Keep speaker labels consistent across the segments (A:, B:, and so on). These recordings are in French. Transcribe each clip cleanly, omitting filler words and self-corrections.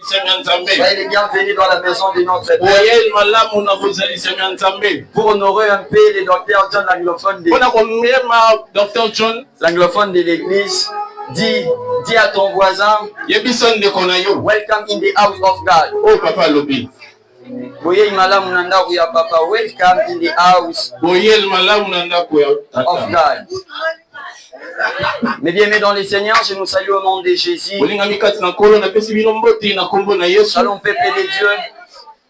A: Soyez les bienvenus dans la maison de notre Père. Pour honorer un peu le docteur John, l'anglophone de l'église, dis à ton voisin, welcome in the house of God.
B: Oh papa lobi.
A: Welcome in the house of God. Mes bien-aimés dans les Seigneurs, je nous salue au nom de Jésus. Allons, peuple de Dieu.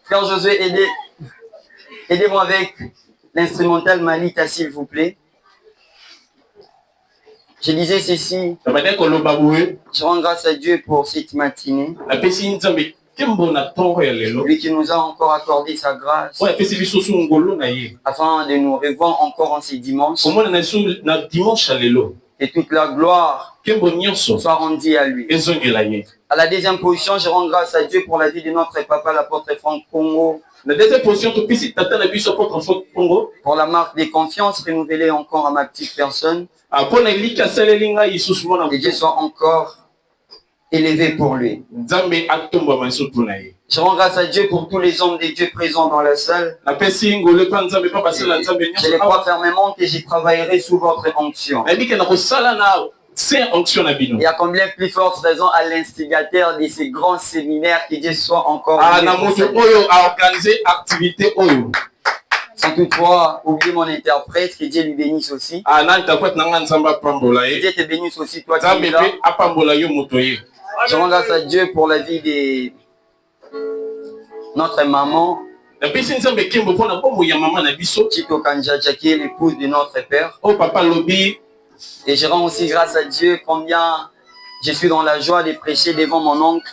A: Frère Josué, aidez-moi avec l'instrumental Malita, s'il vous plaît. Je disais ceci. Je rends grâce à Dieu pour cette matinée. Lui qui nous a encore accordé sa grâce afin de nous revoir encore en ces dimanches. Et toute la gloire soit rendue à lui. À la deuxième position, je rends grâce à Dieu pour la vie de notre papa, l'apôtre Franck Congo.
B: La deuxième position,
A: pour la marque de confiance renouvelée encore à ma petite personne. Et Dieu soit encore élevé pour lui. Je rends grâce à Dieu pour tous les hommes de Dieu présents dans la salle. Je les crois fermement que j'y travaillerai sous votre onction. Il y a combien plus forte raison à l'instigateur de ces grands séminaires que Dieu soit encore sans toutefois oublier mon interprète, que Dieu lui bénisse aussi. Que Dieu te bénisse aussi, toi qui es là. Je rends grâce à Dieu pour la vie de notre maman, Tito Kanjaja, qui est l'épouse de notre père. Et je rends aussi grâce à Dieu combien je suis dans la joie de prêcher devant mon oncle,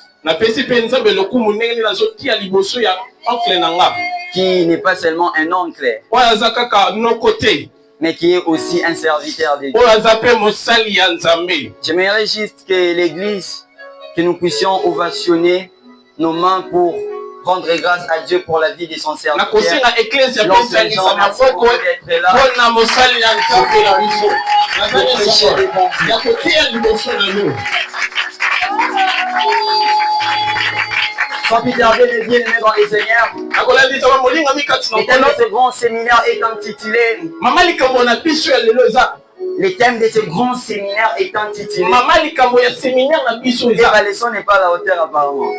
A: qui n'est pas seulement un oncle, mais qui est aussi un serviteur de Dieu. J'aimerais juste que l'église, que nous puissions ovationner nos mains pour rendre grâce à Dieu pour la vie de son serviteur. Sans plus tarder, les bien-aimés dans les Seigneurs, le thème de ce grand séminaire est intitulé le thème de ce grand séminaire est intitulé et la leçon n'est pas à la hauteur apparemment.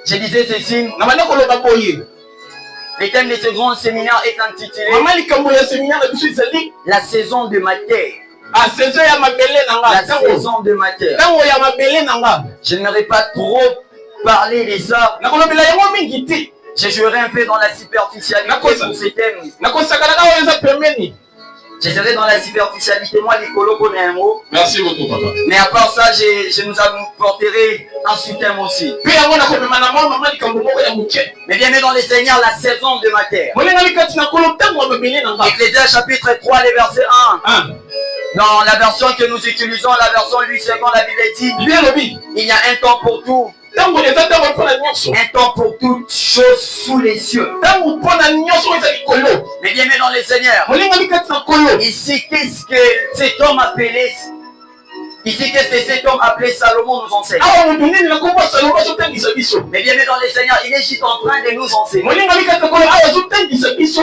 A: Je disais ceci. Le thème de ce grand séminaire est intitulé la saison de ma terre. La saison de ma terre. Je n'aimerais pas trop parler de ça. Je jouerai un peu dans la superficialité pour ce thème. Je serai dans la superficialité, moi, l'écolo connaît un mot.
B: Merci beaucoup, papa.
A: Mais à part ça, je nous apporterai un soutien aussi. Mais bien, mais dans les Seigneurs, la saison de ma terre. Ecclésiaste chapitre 3, les versets 1. Dans la version que nous utilisons, la version 8 secondes, la Bible dit, il y a un temps pour tout. Un temps pour toutes choses sous les cieux. Mais bien, mais dans les Seigneurs, ici, qu'est-ce que cet homme appelé Ici, qu'est-ce que cet homme appelé Salomon nous enseigne? Mais bien, mais dans les Seigneurs, il est juste en train de nous enseigner.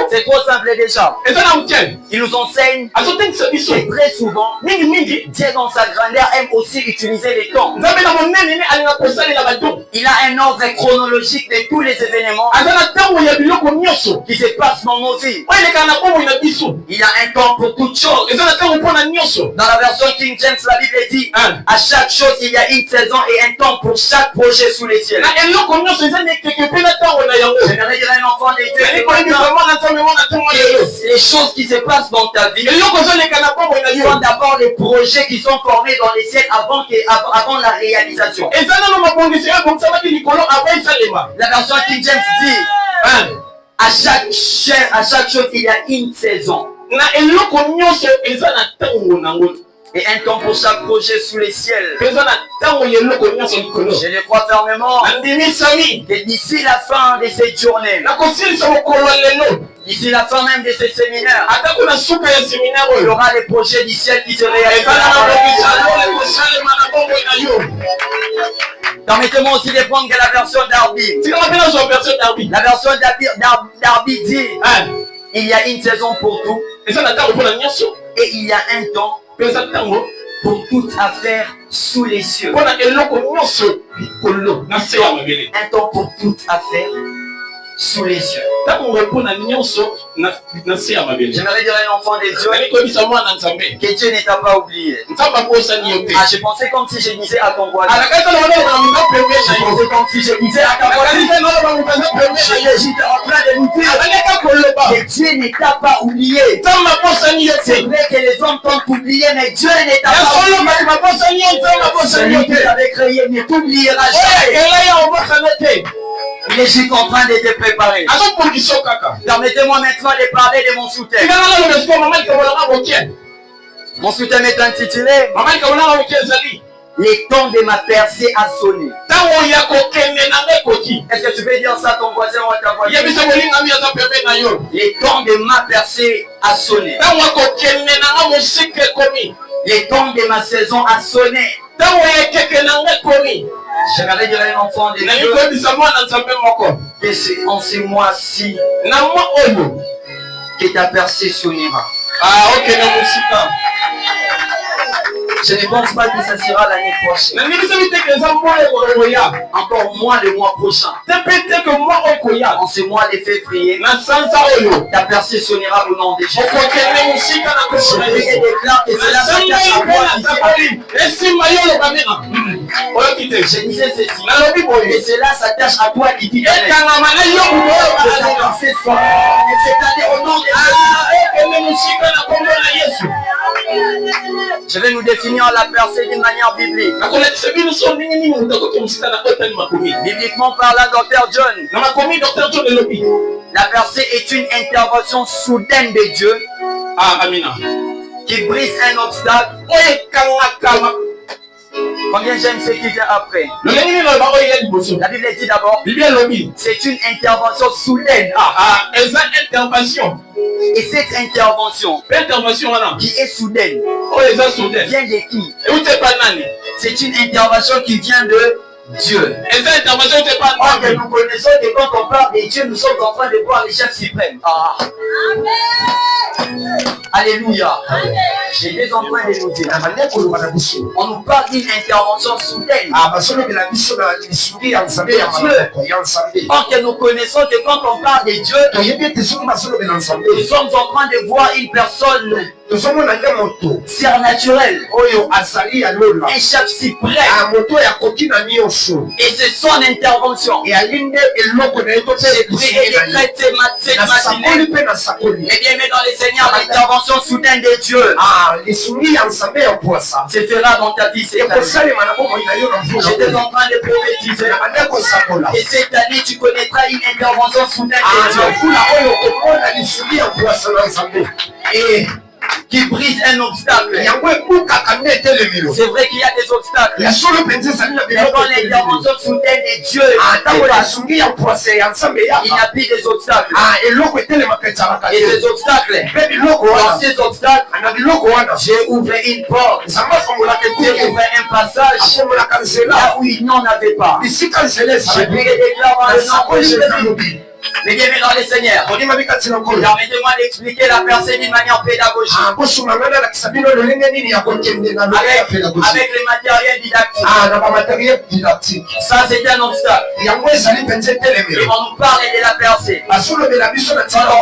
A: C'est trop simple déjà. Il nous enseigne que très souvent, Dieu dans sa grandeur aime aussi utiliser les temps. Il a un ordre chronologique de tous les événements qui se passent dans nos vies. Il y a un temps pour toutes choses. Dans la version King James, la Bible dit à chaque chose il y a une saison et un temps pour chaque projet sous les cieux. J'aimerais dire à un enfant de Dieu, les choses qui se passent dans ta vie sont d'abord les projets qui sont formés dans les ciels avant la réalisation. La version King James dit à chaque chose il y a une saison. Et un temps pour chaque projet sous les ciels.
B: Je
A: le crois fermement que d'ici la fin de cette journée, d'ici la fin même de ce séminaire, il y aura les projets du ciel qui se réalisent. Permettez-moi aussi de prendre que la version d'Arby. La version d'Arby dit il y a une saison pour tout et il y a un temps pour toute affaire sous les cieux. Un temps pour toute affaire sous les cieux. J'aimerais dire à un enfant de Dieu que Dieu ne t'a pas oublié. Je pensais comme si je disais à ton voisin. Je pensais comme si je disais à ta voisine. J'étais en train de nous dire que Dieu ne t'a pas oublié. C'est vrai que les hommes t'ont oublié, mais Dieu ne t'a pas oublié. Celui qui t'avait créé ne t'oubliera jamais. Il est juste en train de te préparer. Permettez-moi maintenant de parler de mon soutien. Mon soutien est intitulé les temps de ma percée a sonné. Est-ce que tu peux dire ça à ton voisin ou à ta voisine? Les temps de ma percée a sonné. Les temps de ma saison a sonné. J'aimerais dire à un enfant de Dieu que c'est en ce mois-ci que ta percée sonnera. Je ne pense pas que ça sera l'année prochaine. Encore moins le mois prochain. En ce mois de février, ta percée sonnera au nom de Jésus. Je déclare que cela s'attache à toi. Je disais ceci. Et cela s'attache à toi qui dis cette année au nom de Jésus. Je vais nous définir la percée d'une manière biblique. Bibliquement parlant, Dr. John, la percée est une intervention soudaine de Dieu qui brise un obstacle. Combien j'aime ce qui vient après. La Bible dit d'abord, c'est une intervention soudaine. Et cette intervention qui est soudaine vient de qui? C'est une intervention qui vient de Dieu. Or que nous connaissons que quand on parle de Dieu, nous sommes en train de voir les chefs suprêmes. Alléluia. J'étais en train de nous dire, on nous parle d'une intervention soudaine. Or que nous connaissons que quand on parle de Dieu, nous sommes en train de voir une personne surnaturelle, un chef suprême, et c'est son intervention. J'ai pris et décrété cette matinée, et bien mais dans les Seigneurs, l'intervention soudaine de Dieu se fera dans ta vie cette année. J'étais en train de prophétiser, et cette année tu connaîtras une intervention soudaine de Dieu et qui brise un obstacle. C'est vrai qu'il y a des obstacles. Mais quand l'intervention soudaine de Dieu, il n'y a plus des obstacles. Et ces obstacles, dans ces obstacles, j'ai ouvert une porte. J'ai ouvert un passage là où il n'en avait pas. J'ai prié et déclaré dans le nom de Jésus. Mais bien dans les Seigneurs, permettez-moi d'expliquer la percée d'une manière pédagogique. Avec les matériels didactiques. Ça c'est un obstacle. Et on nous parle de la percée. Quand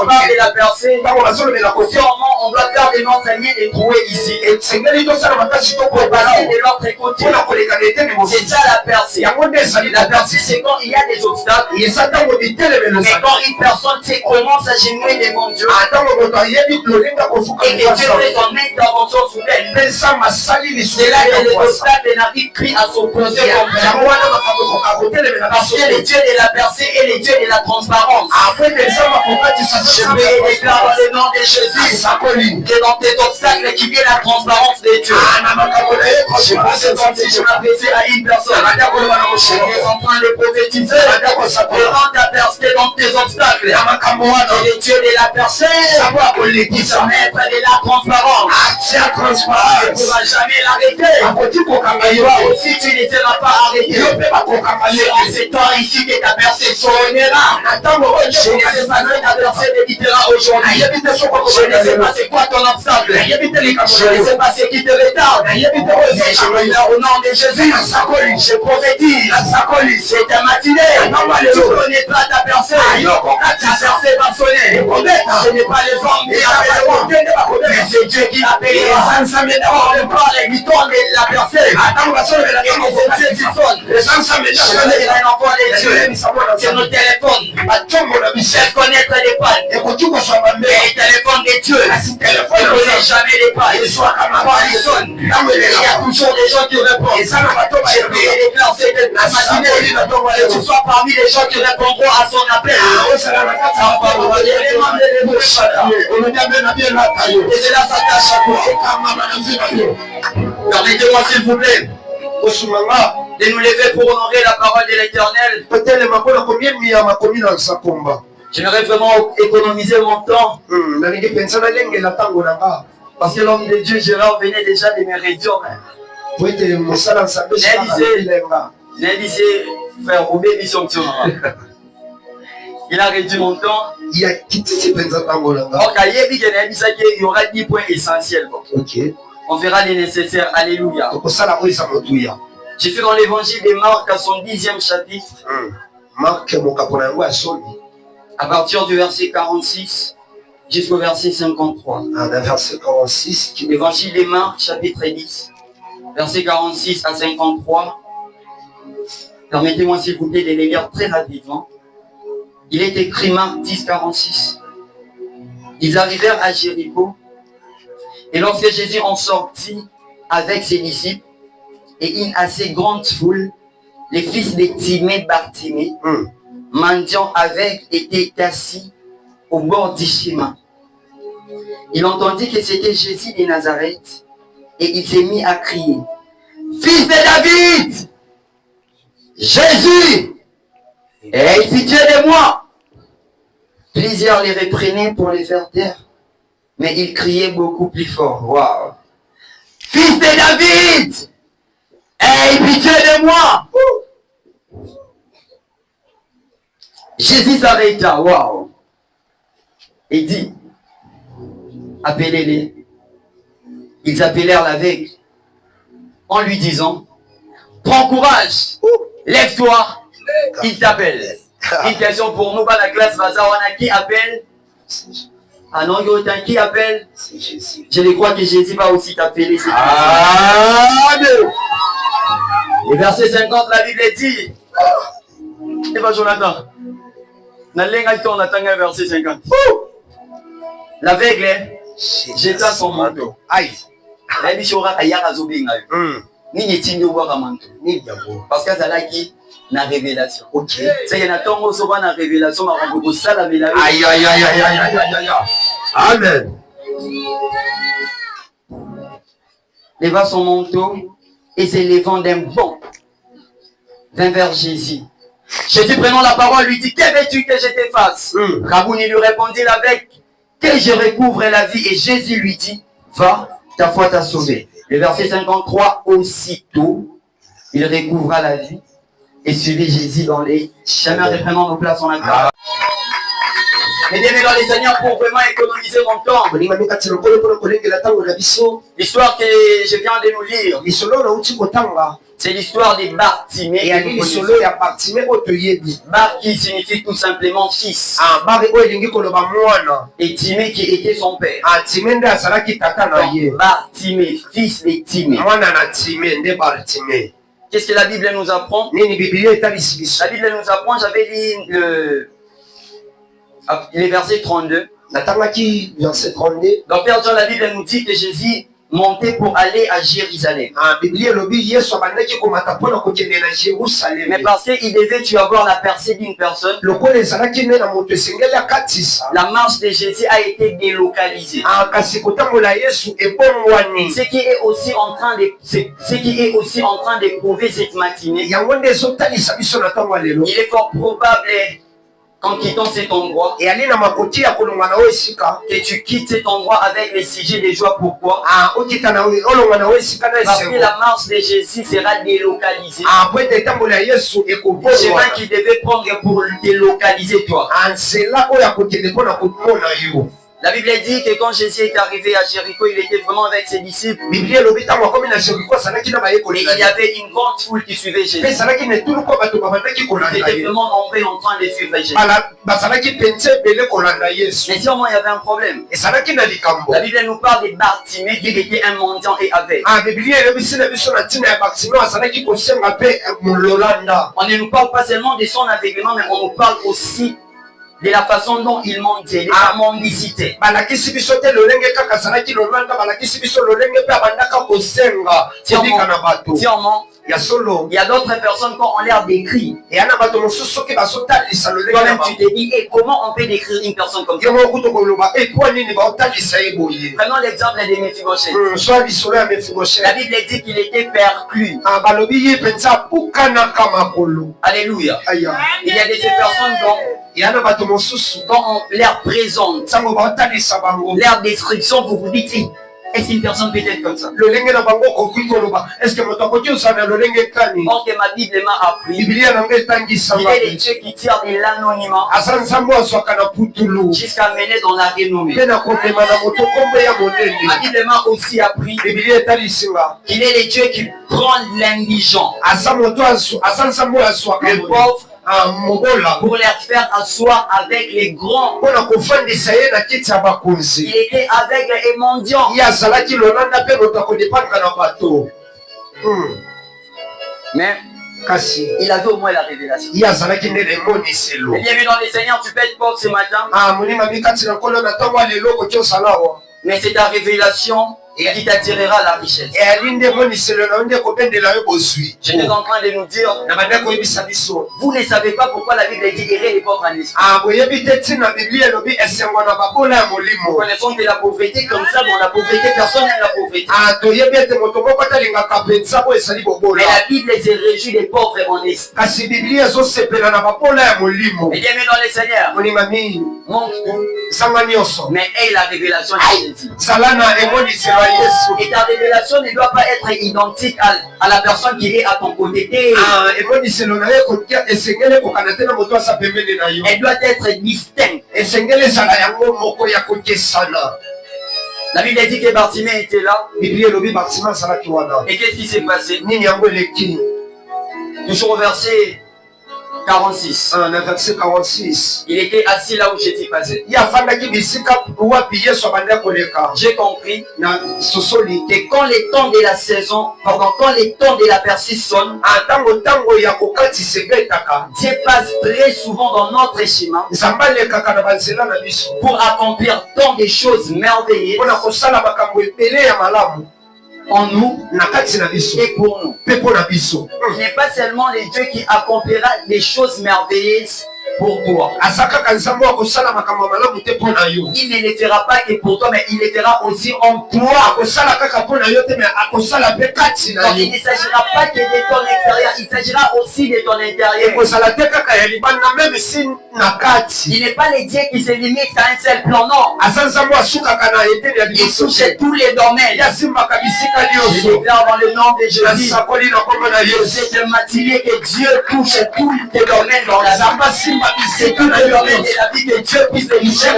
A: on parle de la percée, sûrement on doit faire des enseignements et trouver ici. Pour passer de l'autre côté. C'est ça la percée. La percée c'est quand il y a des obstacles. Mais Mais quand une personne commence à s'agenouiller devant Dieu, et que Dieu fait son intervention soudaine, c'est là que les obstacles n'arrivent plus à s'opposer comme parce que le Dieu de la percée et le Dieu de la transparence. Je vais déclarer dans le nom de Jésus que dans tes obstacles qu'il y ait la transparence de Dieu. Je m'adresse à une personne. Je suis en train de prophétiser. Devant ta percée dans tes obstacles. Et le Dieu de la percée, qui se mettre de la transparence. Tu ne pourras jamais l'arrêter. Et toi aussi, tu ne seras pas arrêté. C'est à ce temps ici que ta percée sonnera. Je ne sais pas si ta percée débutera aujourd'hui. Je ne sais pas c'est quoi ton obstacle. Je ne sais pas ce qui te retarde. Mais je prie au nom de Jésus. Je prophétise. C'est ta matinée. Tu connaîtras ta percée. Ta percée va sonner. Ce n'est pas les hommes qui appelleront. Mais c'est Dieu qui appellera. On parle du temps de la percée. Et c'est Dieu qui sonne. Un enfant de Dieu. C'est nos téléphones. Faire connaître les pannes. Mais les téléphones de Dieu, il ne connaît jamais les pannes. Quand ils sonnent, il y a toujours des gens qui répondent. J'ai prié et déclare cette matinée que tu sois parmi les gens qui répondront à son appel. Et c'est là ça tâche à toi. Permettez-moi s'il vous plaît de nous lever pour honorer la parole de l'Éternel. J'aimerais vraiment économiser mon temps. Parce que l'homme de Dieu, Gérard, venait déjà de me réduire. Frère, il a réduit mon temps. Il y aura 10 points essentiels. On fera les nécessaires. Alléluia. Je suis dans l'évangile de Marc à son 10e chapitre. À partir du verset 46 jusqu'au verset 53. L'évangile de Marc, chapitre 10, verset 46 à 53. Permettez-moi s'il vous plaît de les lire très rapidement. Il est écrit Marc 10, 46. Ils arrivèrent à Jéricho, et lorsque Jésus en sortit avec ses disciples et une assez grande foule, les fils de Timée, Bartimée, mendiant avec, étaient assis au bord du chemin. Il entendit que c'était Jésus de Nazareth et il s'est mis à crier: Fils de David, Jésus, aie pitié de moi. Plusieurs les reprenaient pour les faire taire, mais il criait beaucoup plus fort: Waouh! Fils de David, aie pitié de moi. Jésus s'arrêta, waouh, et dit: appelez-les. Ils appelèrent l'aveugle en lui disant: prends courage, lève-toi, il t'appelle. Une question pour nous, dans la classe Vazawana, qui appelle? Ah non, qui appelle? Je crois que Jésus va aussi t'appeler. Et verset 50, la Bible dit: et bien Jonathan, verset 50. L'aveugle jeta son manteau. Parce que ça là qui na révélation. C'est que na tongo soba na révélation ma rambo sala mela. Aïe aïe aïe aïe aïe aïe aïe. Amen. Leva son manteau et s'élevant d'un bond vint vers Jésus. Jésus prenant la parole lui dit: que veux-tu que je te fasse? Rabouni lui répondit avec: que je recouvre la vie. Et Jésus lui dit: va, ta foi t'a sauvé. Le verset 53, aussitôt, il recouvra la vie et suivit Jésus dans les chemins. Reprenons nos places en accord. Mesdames et les Seigneurs, pour vraiment économiser mon temps, l'histoire que je viens de nous lire, c'est l'histoire de Bartimée. Bar qui signifie tout simplement fils. Et Timée qui était son père. Bartimée, fils de Timée. Qu'est-ce que la Bible nous apprend? La Bible nous apprend, j'avais dit Les versets 32.
C: Natangaki verset 32.
A: Donc Père Jean, la Bible nous dit que Jésus montait pour aller à Jérusalem. Mais parce qu'il devait tu avoir la percée d'une personne, la marche de Jésus a été délocalisée. Ce qui est aussi en train de prouver cette matinée, il est fort probable qu'en quittant cet endroit, que tu quittes cet endroit avec les sujets de joie. Pourquoi? Parce que la marche de Jésus sera délocalisée. Le chemin qu'il devait prendre pour délocaliser toi. La Bible dit que quand Jésus est arrivé à Jéricho, il était vraiment avec ses disciples. Et il y avait une grande foule qui suivait Jésus. Ils étaient vraiment nombreux en train de suivre Jésus. Mais sûrement il y avait un problème. La Bible nous parle de Bartimée qui était un mendiant et aveugle. On ne nous parle pas seulement de son aveuglement, mais on nous parle aussi de la façon dont il mendiait, de la mendicité. Sûrement, il y a d'autres personnes qui ont l'air d'écrire. Toi-même tu te dis, et comment on peut décrire une personne comme ça? Prenons l'exemple de Méphibosheth. La Bible dit qu'il était perclus. Alléluia. Il y a de ces personnes quand on leur présente leur description, vous vous dites, est-ce qu'une personne peut être comme ça? Or que ma Bible m'a appris, il est le Dieu qui tire de l'anonymat jusqu'à mener dans la renommée. Ma Bible m'a aussi appris qu'il est le Dieu qui prend l'indigent, les pauvres, pour les faire asseoir avec les grands. Il était avec les mendiants. Mais il avait au moins la révélation. Et bien dans les Seigneurs, tu peux être pauvre ce matin. Mais c'est ta révélation qui t'attirera la richesse. J'étais en train de nous dire, vous ne savez pas pourquoi la Bible dit errer les pauvres en esprit. Nous connaissons de la pauvreté comme ça, mais la pauvreté, personne n'aime la pauvreté. Mais la Bible se réjouit des pauvres en esprit. Et bien, mais dans les Seigneurs, montre, mais aie la révélation de Jésus. Et ta révélation ne doit pas être identique à la personne qui est à ton côté. Elle doit être distincte. La Bible dit que Bartimée était là. Et qu'est-ce qui s'est passé? Toujours au verset 46.
C: Verset 46.
A: Il était assis là où Jésus passait. J'ai compris que quand les temps de la saison, quand les temps de la percée sonnent, Dieu passe très souvent dans notre chemin pour accomplir tant de choses merveilleuses en nous et pour nous. Il n'est pas seulement le Dieu qui accomplira des choses merveilleuses pour toi. Il ne les fera pas que pour toi, mais il les fera aussi en toi. Donc il ne s'agira pas que de ton extérieur, il s'agira aussi de ton intérieur. Il n'est pas le Dieu qui se limite à un seul plan, non. Il touche tous les domaines. Je déclare dans le nom de Jésus, cette matinée, que Dieu touche tous les domaines dans la vie. C'est tout le domaine de la vie que Dieu puisse te toucher.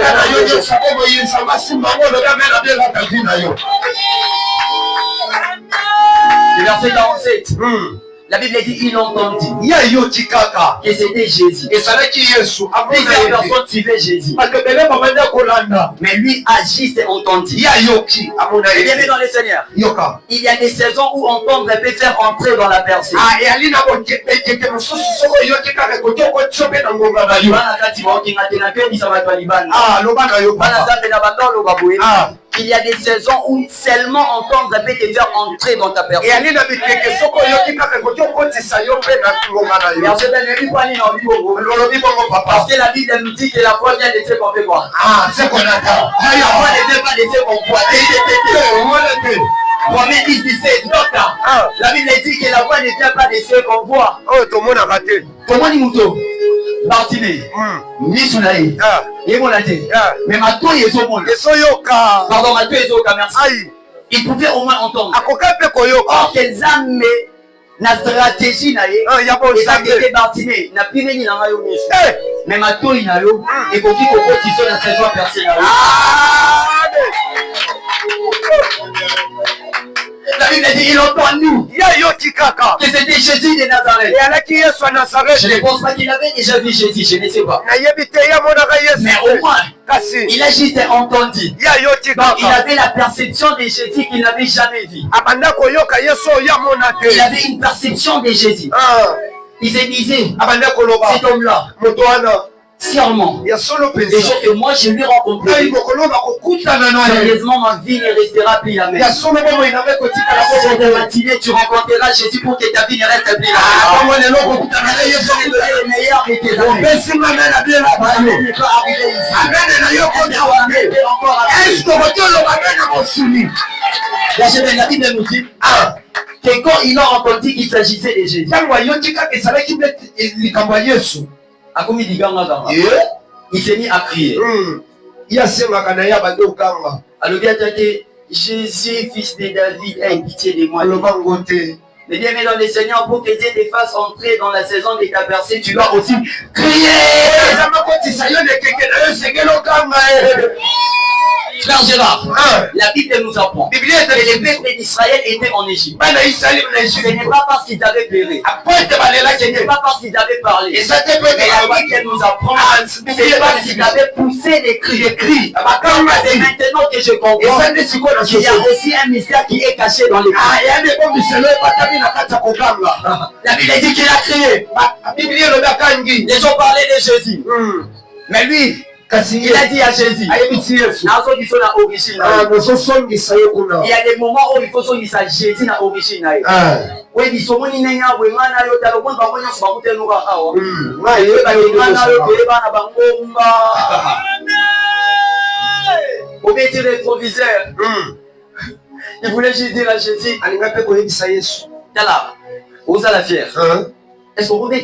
A: Le verset 47. La Bible dit il entendit
C: ya yo tikaka
A: que c'était Jésus.
C: ezalaki Yesu
A: Plusieurs personnes suivaient Jésus.
C: bato ebele babanda kolanda
A: Mais lui agit et entendit.
C: ya yoki amona
A: Bien
C: ye
A: dans le Seigneur.
C: yoka
A: Il y a des saisons où entendre peut faire entrer dans la personne.
C: eyali na bokeke mosusu soko yoki kaka ekoki okotio mpe na ngonga na yo
A: Bana kati baokinga te na kebisa bato ya libanda.
C: loba na yo
A: Bana
C: papa
A: zambe na bandolo baboye. Il y a des saisons où seulement entendre peut te faire entrer dans ta personne.
C: eyali na biteke soko yoki kaka ekoki okotisa yo mpe na ngonga na yo
A: Merci bien,
C: lolobi bongo papa
A: parce que la Bible nous dit que la foi vient de ce qu'on fait voir.
C: c'est qu'on attend
A: La foi ne vient pas de ce qu'on voit. Romains 10, 17, docteur. La Bible dit que la foi ne vient pas de ce qu'on voit.
C: tomonaka te
A: Comment dit Mouto? Bartimée. Misulaï. Et mon laté. Mais ma toi, ils sont bons.
C: ezoyoka
A: Pardon, ma toi, ils sont merci.
C: ai
A: Il pouvait au moins entendre.
C: akoka mpe koyoka
A: Or, qu'ils ame na stratégie na ye.
C: ya
A: Et ça qui
C: bozambe
A: était Bartimée. Na pimeni na ngayo miso. Mais ma toi, il na yo. Et pour qui koko tiso na saison personnelle. La Bible dit, il entend nous.
C: ya yoki kaka
A: Que c'était Jésus de Nazareth.
C: eyalaki Yesu ya
A: Je ne
C: Nazareti
A: pense pas qu'il avait déjà vu Jésus, je ne sais pas.
C: nayebi te ye amonaka Yesu
A: Mais au moins,
C: kasi
A: il a juste entendu.
C: ya yoki
A: Donc, il
C: kaka
A: avait la perception de Jésus qu'il n'avait jamais vu.
C: abanda koyoka Yesu oyo amona
A: Il
C: te
A: avait une perception de Jésus. Il se disait,
C: abanda koloba
A: cet homme-là,
C: moto wana
A: sûrement,
C: ya solo
A: des
C: mpenza
A: gens que moi je lui ai rencontré,
C: ngai mokolo bakokutana na ye
A: sérieusement, ma vie ne restera plus la même.
C: ya solo bomoi nabe kotikala
A: Cette
C: bobo
A: matinée, tu rencontreras Jésus pour que ta vie ne reste plus la
C: bongo
A: même.
C: lelo kokutana na Yesu
A: Tu es le meilleur de tes amis.
C: opesinga me na bien na
A: Tu
C: bano
A: n'es pas arrivé ici.
C: abene na yo
A: On
C: kotawa
A: est
C: te
A: encore avec
C: eske okotoloba me na mosuni
A: la Bible nous dit que quand ils ont entendu qu'il s'agissait de Jésus,
C: ntango ayoki kaka ezalaki mpe likambo ya Yesu
A: il s'est mis à crier.
C: ye asengaka na ye abandi okanga
A: Alors bien que Jésus, fils de David, aie pitié de moi.
C: aloba ngo te
A: Mais bien, mais dans le Seigneur, pour que Dieu te fasse entrer dans la saison de ta percée, tu dois aussi crier.
C: eza makotisa yo lekeke na yo esengeli okanga
A: Frère Gérard, la Bible nous apprend que les peuples d'Israël étaient en Égypte.
C: bana Israeli na
A: Ce
C: Égypte
A: n'est pas parce qu'ils avaient pleuré.
C: apoete balelaki
A: Ce n'est
C: te
A: pas parce qu'ils avaient parlé.
C: eza te mpe
A: Mais la Bible nous apprend c'est parce qu'ils avaient poussé des cris. C'est maintenant que je comprends.
C: eza nde sikoyo na
A: Il y a aussi un mystère qui est caché dans les cris.
C: ya nde komiselo ebatami na kati ya kokanga
A: La Bible dit qu'il a crié.
C: biblia elobi akangi
A: Les gens parlaient de Jésus. Mais lui,
C: kasi
A: il a dit à Jésus,
C: ayebisi Yesu nososongisa yo kuna
A: il y a des moments où il faut sonisa Jésus na origine. Oui, bisomoni nenya wengana yo talo kwamba bonyo sabakute nuka awa.
C: ngaye
A: Wengana yo beba na bangomba. Obéti rétroviseur. Il voulait juste dire à Jésus,
C: alinga mpe koyebisa Yesu
A: Tala, osa la fière. Est-ce qu'on peut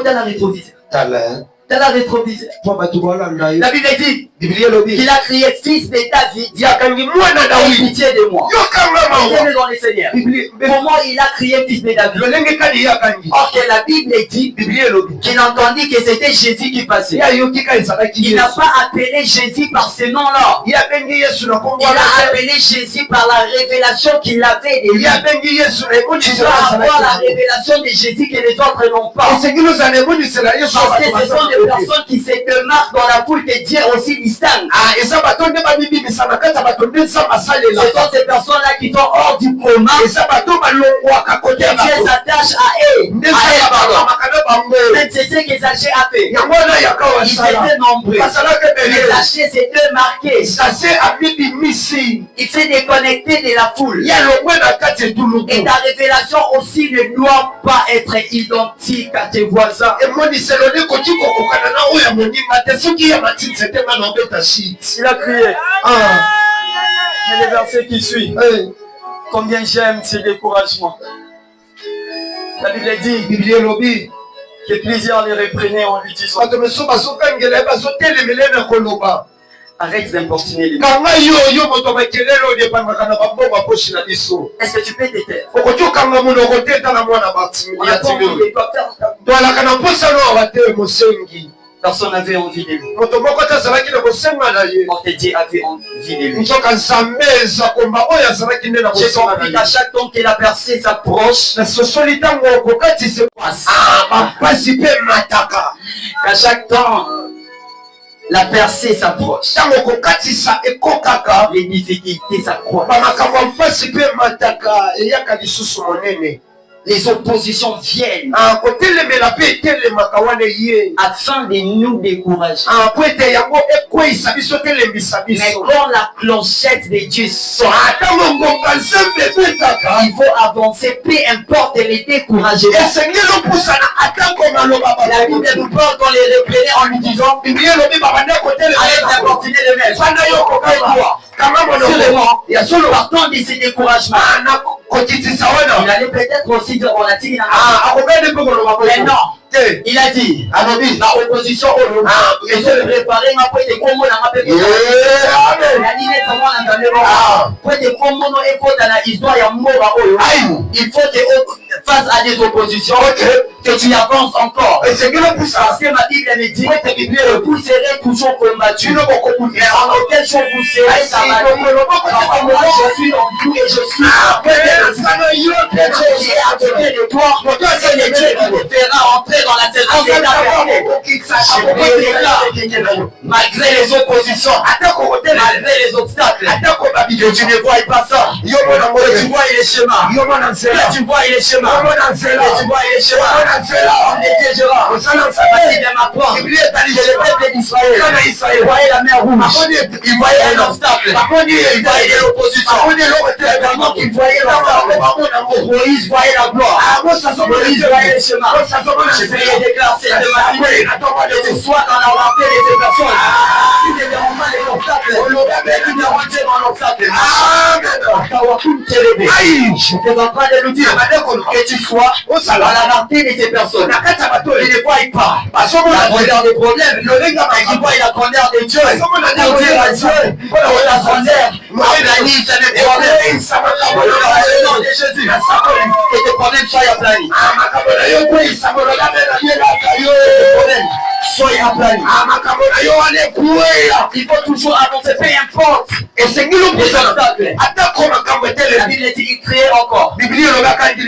A: dans la rétroviseur?
C: tala
A: Dans la rétroviseur.
C: po bato balanda yo
A: La Bible dit
C: biblia elobi
A: qu'il a crié fils de David,
C: yakangi mwana
A: aie
C: Dawidi
A: pitié de moi.
C: yokanga mawa
A: Bien dans le Seigneur. Comment il a crié fils de David?
C: lolenge kani yakangi
A: Or que la Bible dit
C: biblia elobi
A: qu'il entendit que c'était Jésus qui passait.
C: yayoki ka ezalaki
A: Il n'a
C: Yesu
A: pas appelé Jésus par ce nom-là.
C: yabengi Yesu na kombo
A: Il
C: wana
A: a appelé Jésus par la révélation qu'il avait de lui.
C: yabengi Yesu na
A: Tu
C: ebonisi
A: dois avoir la révélation de Jésus que les autres n'ont pas.
C: osengeli ozala ebonisela Yesu
A: Parce que ce sont des personnes qui se démarquent dans la foule que Dieu aussi distingue.
C: eza bato nde babibimisa na kati ya bato nde nzambe
A: Ce
C: asalela
A: sont ces personnes-là qui sont hors du commun.
C: eza bato balongwaka kote ya
A: Que Dieu
C: bato
A: s'attache à eux.
C: nde
A: À
C: nzambe
A: eux, pardon.
C: akamaka na bango
A: Mais c'est ce que Zachée a fait.
C: yango wana yaka
A: Ils
C: wasala
A: étaient nombreux.
C: basalaka
A: Mais
C: ebele
A: Zachée s'était marqué.
C: sase abibimisi
A: Il s'est déconnecté de la foule.
C: ya longwe na kati etuluku
A: Et ta révélation aussi ne doit pas être identique à tes voisins.
C: emoniselo nde koki kokokana na oyo ya moninga te soki ya matiti ete nga na obeta shit
A: Il a crié. Mais le verset qui suit. Combien j'aime ces découragements. La Bible dit
C: biblia elobi
A: que plusieurs les reprenaient en lui disant
C: bato mosusu bazokangela ye bazotelemela na koloba
A: arrête d'importuner les gens.
C: kanga yo moto bakelele oyo epangaka na babongo aposhi na biso
A: Est-ce que tu peux te taire?
C: okoki okanga monoko te tala mwana
A: On a pas envie
C: batimi
A: de toi faire.
C: toalaka na mposa no awa te mosengi
A: Personne n'avait envie de lui.
C: moto moko te azalaki na kosenga na ye
A: Or Dieu avait envie de lui.
C: nzoka nzambe ezakomba oyo azalaki nde na
A: J'ai
C: kosenga
A: compris
C: na
A: qu'à
C: ye
A: chaque temps que la percée s'approche,
C: na sosoli ntango okokatisa bapasi mpe mataka
A: qu'à chaque temps la percée s'approche,
C: ntango okokatisa ekokaka
A: les difficultés s'accroissent,
C: bamakambo ya mpasi mpe mataka eyaka lisusu monene
A: les oppositions viennent
C: kotelemela mpe etelemaka wana ye
A: afin de nous décourager.
C: po ete yango ekweyisa biso telembisa
A: Mais
C: biso
A: quand la clochette de Dieu sonne,
C: ntango ngonga nzambe ebetaka
A: il faut avancer, peu importe les découragements.
C: esengeli opusana atako maloba
A: La Bible nous parle qu'on les reprenait en lui disant,
C: biblia elobi babanda
A: allez
C: kotelemela
A: importuner le maître.
C: banda yo kokaikwa kama monoko
A: Sûrement,
C: ya solo
A: partant de ces découragements,
C: na kokitisa
A: il
C: wana
A: allait peut-être aussi dire, on a dit,
C: akobende mpe koloba
A: mais non,
C: te
A: il a dit,
C: alobi
A: la opposition au Lord, ils ont préparé ma pointe de combo dans ma paix.
C: amen
A: La ligne est vraiment dans le pointe de combo non est pour dans la histoire, il y a mort à eux. Il faut que face à des oppositions, que tu avances encore.
C: esengeli opusa
A: Parce que ma Bible me dit que vous serez toujours combattu. Mais en auquel chose vous serez combattu. Parce que moi je suis en vous et je suis Dieu est à côté de toi. C'est le Dieu qui te fera entrer dans la saison des malgré les oppositions, malgré les obstacles, que tu ne vois pas ça. Que tu vois les schémas. Que tu vois les schémas. Que tu vois les schémas. On est Gérard. Il m'apprend que le peuple d'Israël voyait la mer rouge. Il voyait un obstacle. Il voyait de l'opposition. Également qu'il voyait l'obstacle. Moïse voyait la gloire. Moïse voyait les schémas. Je vais déclarer cette matinée que tu sois dans la rentrée de ces personnes. Tu ne verras pas les obstacles. Tu ne rentres dans l'obstacle. Je suis en train de nous dire que tu sois dans la rentrée de ces personnes. Tu ne vois pas la grandeur des problèmes. Tu vois la grandeur de Dieu. Pour dire à Dieu, pour la grandeur, aplanir ces problèmes. Au nom de Jésus, que tes problèmes soient aplanis. Soyez aplanis. Il faut toujours avancer, peu importe les obstacles. La Bible dit il créait encore.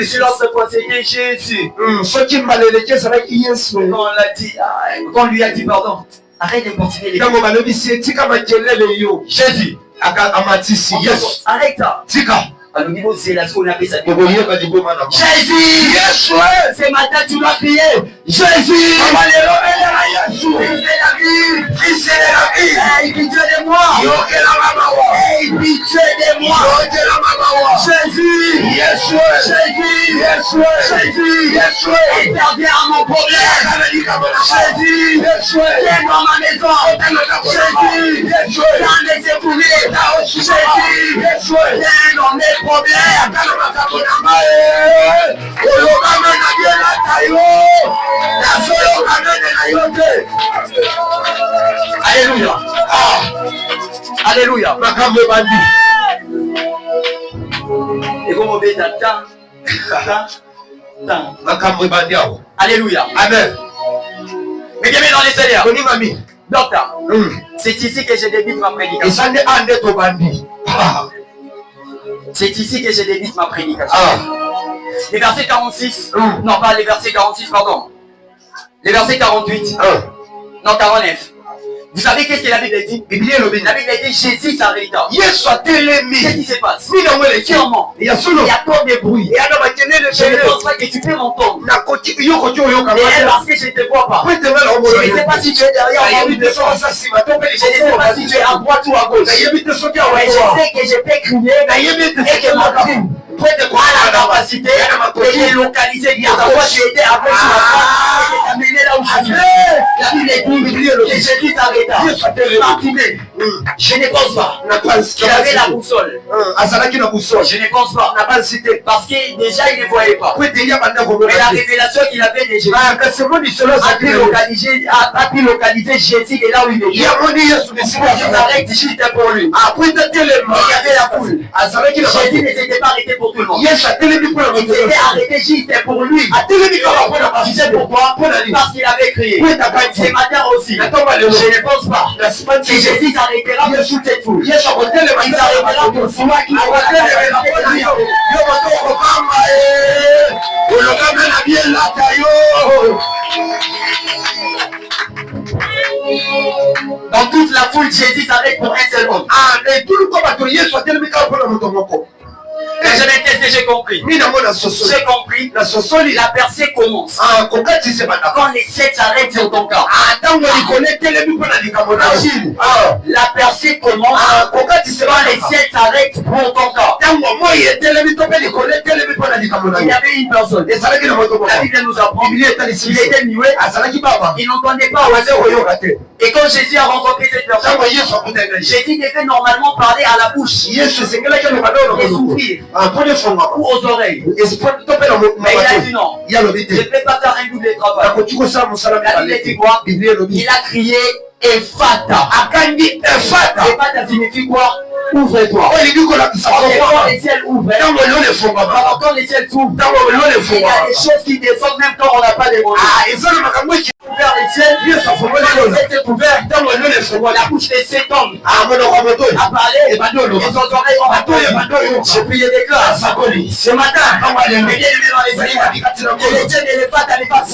A: Sur notre conseiller Jésus. Quand on lui a dit pardon, arrête de continuer les Jésus, arrête ça. Alors, niveau c'est la qu'on appelle ça. Jésus, ce matin tu dois crier. Jésus, fils de la vie, aie pitié de moi. Aie pitié de moi. Jésus, Jésus, interviens à mon problème. Jésus, viens dans ma maison. Jésus, viens me secourir. Jésus, viens dans mes problèmes. Alléluia. Alléluia. Et comme on dit, alléluia.
C: Amen.
A: Mais bien dans les Seigneurs. Docteur, c'est ici que je débute ma prédication. C'est ici que je débute ma prédication. Les versets 46, non pas les versets 46, pardon. Les versets 48, non 49. Vous savez qu'est-ce que la Bible dit? La Bible dit Jésus s'arrêta. Qu'est-ce qui se passe? Sûrement, il y a trop de bruit. Je ne pense pas que tu peux m'entendre. Et parce que je ne te vois pas. Je ne sais pas si tu es derrière moi. Je ne sais pas si tu es à droite ou à gauche. Mais je sais que je peux crier et que ma cri a la capacité de localiser bien ta voix. Tu étais avec moi et de t'amener là où je suis. La Bible dit que Jésus s'arrêta. Je ne pense pas. Il avait la boussole. Je ne pense pas. Parce que déjà il ne voyait pas. Mais la révélation qu'il avait de Jésus a pu localiser Jésus de là où il était. Il s'arrête juste pour lui. Il y avait la foule. Jésus ne s'était pas arrêté pour tout le monde. Il s'était arrêté juste pour lui. Tu sais pourquoi? Parce qu'il avait crié. Ce matin aussi. Je ne pense pas que Jésus s'arrêtera pour toute cette foule. Il s'arrêtera pour soi qui dans toute la foule, Jésus s'arrête pour un seul homme. Et je vais tester, j'ai compris. J'ai compris. La percée commence. Quand les 7 s'arrêtent sur ton corps. La percée commence. Quand les 7 s'arrêtent pour ton corps. Il y avait une personne. La Bible nous apprend. Il était muet. Il n'entendait pas. Et quand Jésus a rencontré cette personne, Jésus devait normalement parler à la bouche et souffrir ou aux oreilles. Mais il a dit non. Je ne peux pas faire un double travail. La Bible dit quoi? Il a crié Ephata. Ephata signifie quoi? Ouvre-toi. Quand les ciels ouvrent, quand les ciels s'ouvrent, il y a des choses qui descendent même quand on n'a pas de moyens. Ouvert les ciels, la bouche de cet homme a parlé et son oreille ont entendu. J'ai prié des classes. Ce matin, il est levé dans les cieux. Les dieux ne les pas à l'efface.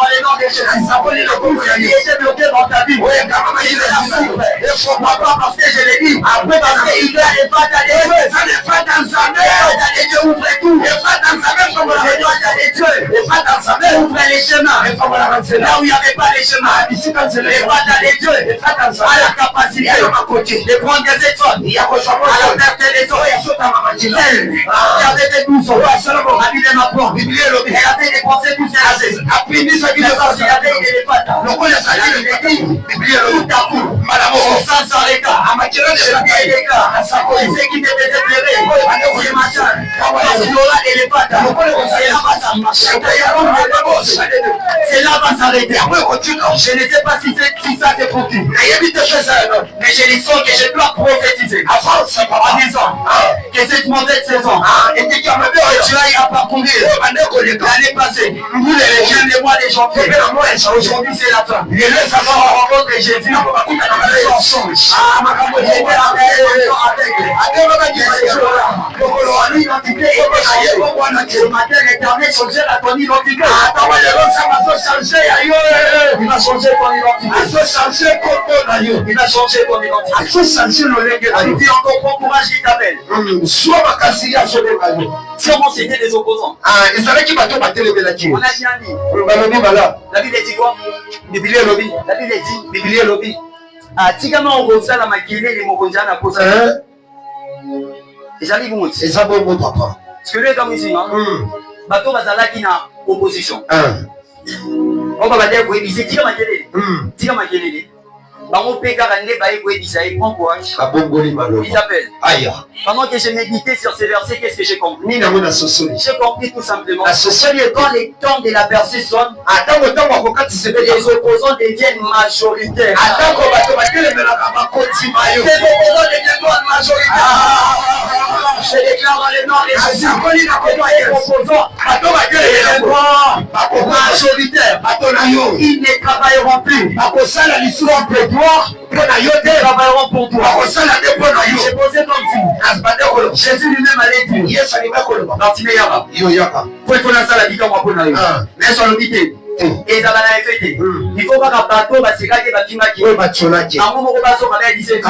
A: Dans les noms de Jésus, il était bloqué dans ta vie. Pourquoi? Parce que je l'ai dit. Après, parce qu'il doit les pas à les dieux ouvre tout. Ouvre les chemins. Là où il n'y avait pas les chemins. Les pas à les dieux a la capacité de prendre des étoiles, à la perte des oreilles. Elle qui avait fait 12 ans, la Bible m'apprend. Elle avait dépensé tout ça. Il avait une éléphante. Tout à coup, son sang s'arrêta. Et ce qui devait se pleurer, c'est ma soeur. Parce qu'il aura des éléphants. C'est là va s'arrêter. Je ne sais pas si ça c'est pour qui. Mais je le sens que je dois prophétiser. En disant que cette mauvaise saison, tu ailles à parcourir l'année passée. Vous les mois de janvier. Aujourd'hui c'est la fin. Je veux savoir rencontrer Jésus. Ce matin, l'Éternel changeait à ton identité. Il va changer ton identité. Il va changer ton identité. Il dit encore bon courage, il t'appelle. Sûrement c'était des opposants. On a bien dit. La Bible dit quoi? La Bible dit. Tika on la maquillée les mokonza na posa. Ezali bonti.
C: Papa.
A: Parce que lui comme ici, bateau bazalaki na opposition. On va dire que c'est tika makelele. Bango peka rande bae ko ebisa et prend courage. Isabelle.
C: Aïe.
A: Pendant que je méditais sur ces versets, qu'est-ce que j'ai compris? J'ai compris tout simplement. Quand les temps de la percée sonnent, les opposants deviennent majoritaires. Les opposants deviennent majoritaires. Je déclare dans les noms de Jésus. Les opposants majoritaires. Ils ne travailleront plus. Ils travailleront pour toi. J'ai posé comme si Jésus lui-même allait dire dans Timéyama. Pour qu'il fasse la vie comme moi pour nous. Mais sur l'hôpital. Et ça va la fêter. Il faut pas qu'un bateau va se gagner qui. Un moment où bateau va dire c'est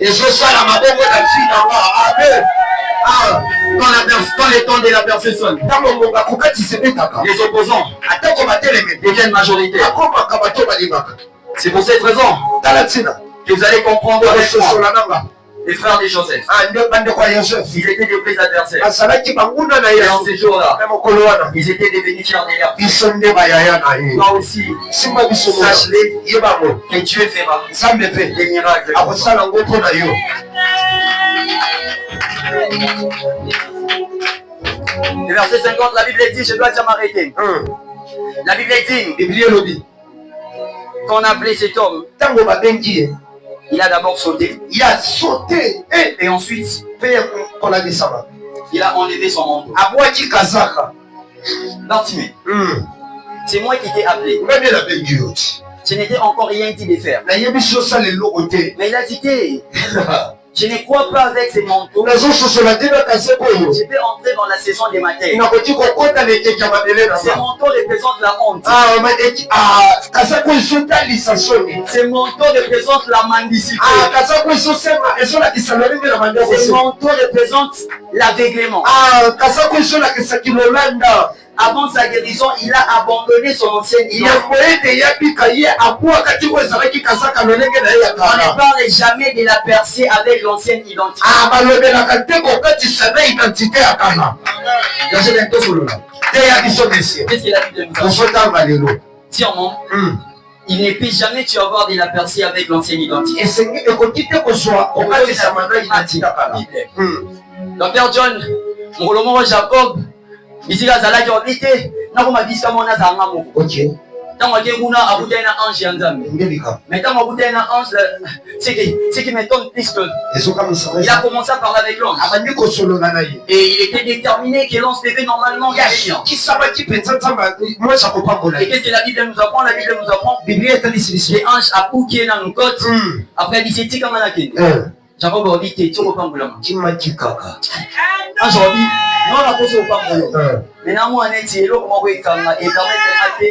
C: et ce ça la mabongo la fille là-bas.
A: Quand les temps de la personne sonne,
C: les opposants
A: deviennent majoritaires. C'est pour cette raison que vous allez comprendre les frères de Joseph. Ils étaient des vrais adversaires. Et en ces jours-là, ils étaient devenus fiers de leur vie. Toi aussi, sache-les que Dieu fera des miracles. Le verset 50, la Bible dit, je dois déjà m'arrêter. La Bible dit qu'on a appelé cet homme. Il a d'abord sauté.
C: Il a sauté.
A: Et ensuite, il a enlevé son manteau. Bartimée, c'est moi qui t'ai appelé. Je n'étais encore rien dit de faire. Mais il a dit que je ne crois pas avec ces manteaux. Je vais entrer dans la saison des matins. Ces manteaux représentent la honte. Ces manteaux représentent la mendicité. Ces manteaux représentent l'aveuglement. Avant sa guérison, il a abandonné son ancienne identité. On ne parle jamais de la percée avec l'ancienne identité. Qu'est-ce qu'il a dit de nous? Sûrement, il ne peut jamais tu avoir de la percée avec l'ancienne identité. Docteur John, mon Jacob, ici la zala qui a habité, n'a pas dit ça mon azanga moko. OK. Tant que kuna abuta na ange yanzambe. Mais tant abuta na ange, c'est qui m'étonne plus que il a commencé à parler avec l'ange. Et il était déterminé que l'ange devait normalement guérir. Et qu'est-ce que la Bible nous apprend? La Bible nous apprend les anges a pouqué dans nos côtes. Après il dit c'est comme un akin. Jacob a dit tu reprends le nom. Ange a dit non, la pose au pamboulon. Maintenant, moi, on est tiré, comment vous êtes et permettre de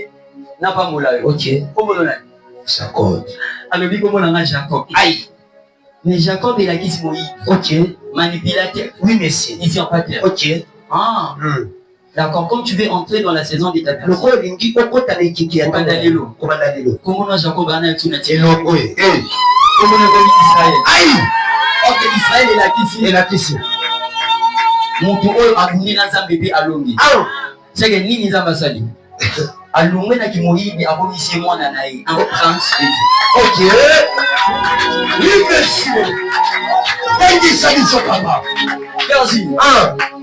A: n'a pas moulé. Ok. Comment on a Jacob. Alors, comment on a Jacob? Aïe. Mais Jacob, il a dit Moïse. Ok. Manipulateur. Oui, monsieur. Ici en pâteur. Ok. Ah. D'accord. Comme tu veux entrer dans la saison de ta personne. Comment on a Jacob a un tout naturel? Comment on a Israël? Aïe. Ok, Israël est là ici. Moto oyo abundi na nzambe pe alongi. Seke nini nzambe asali? Alongwe na kimoyibi abomisi mwana na ye. En transfert. OK. Oui, monsieur. Merci.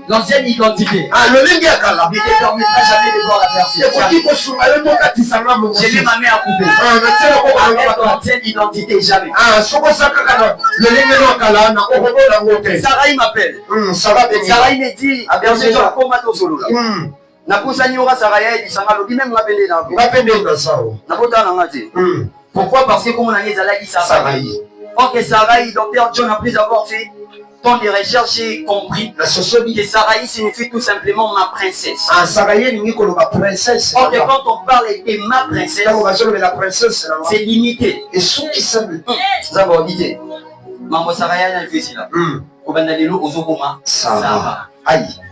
A: L'ancienne identité. Le lingue à Kala. Ne te permettra jamais de voir la personne. Je vais ma mère à couper. L'ancienne identité, jamais. Sarah m'appelle. Sarah me dit, je dois combattre au solo. Pourquoi? Parce que comme on a dit Sarah. Ok, Sarah, docteur John, après avoir fait tant de recherches, j'ai compris que Sarah signifie tout simplement ma princesse. Ok, quand on parle de ma princesse, c'est limité. Et ce qui semble. D'abord, dites, maman Sarah, elle fait cela. Sarah.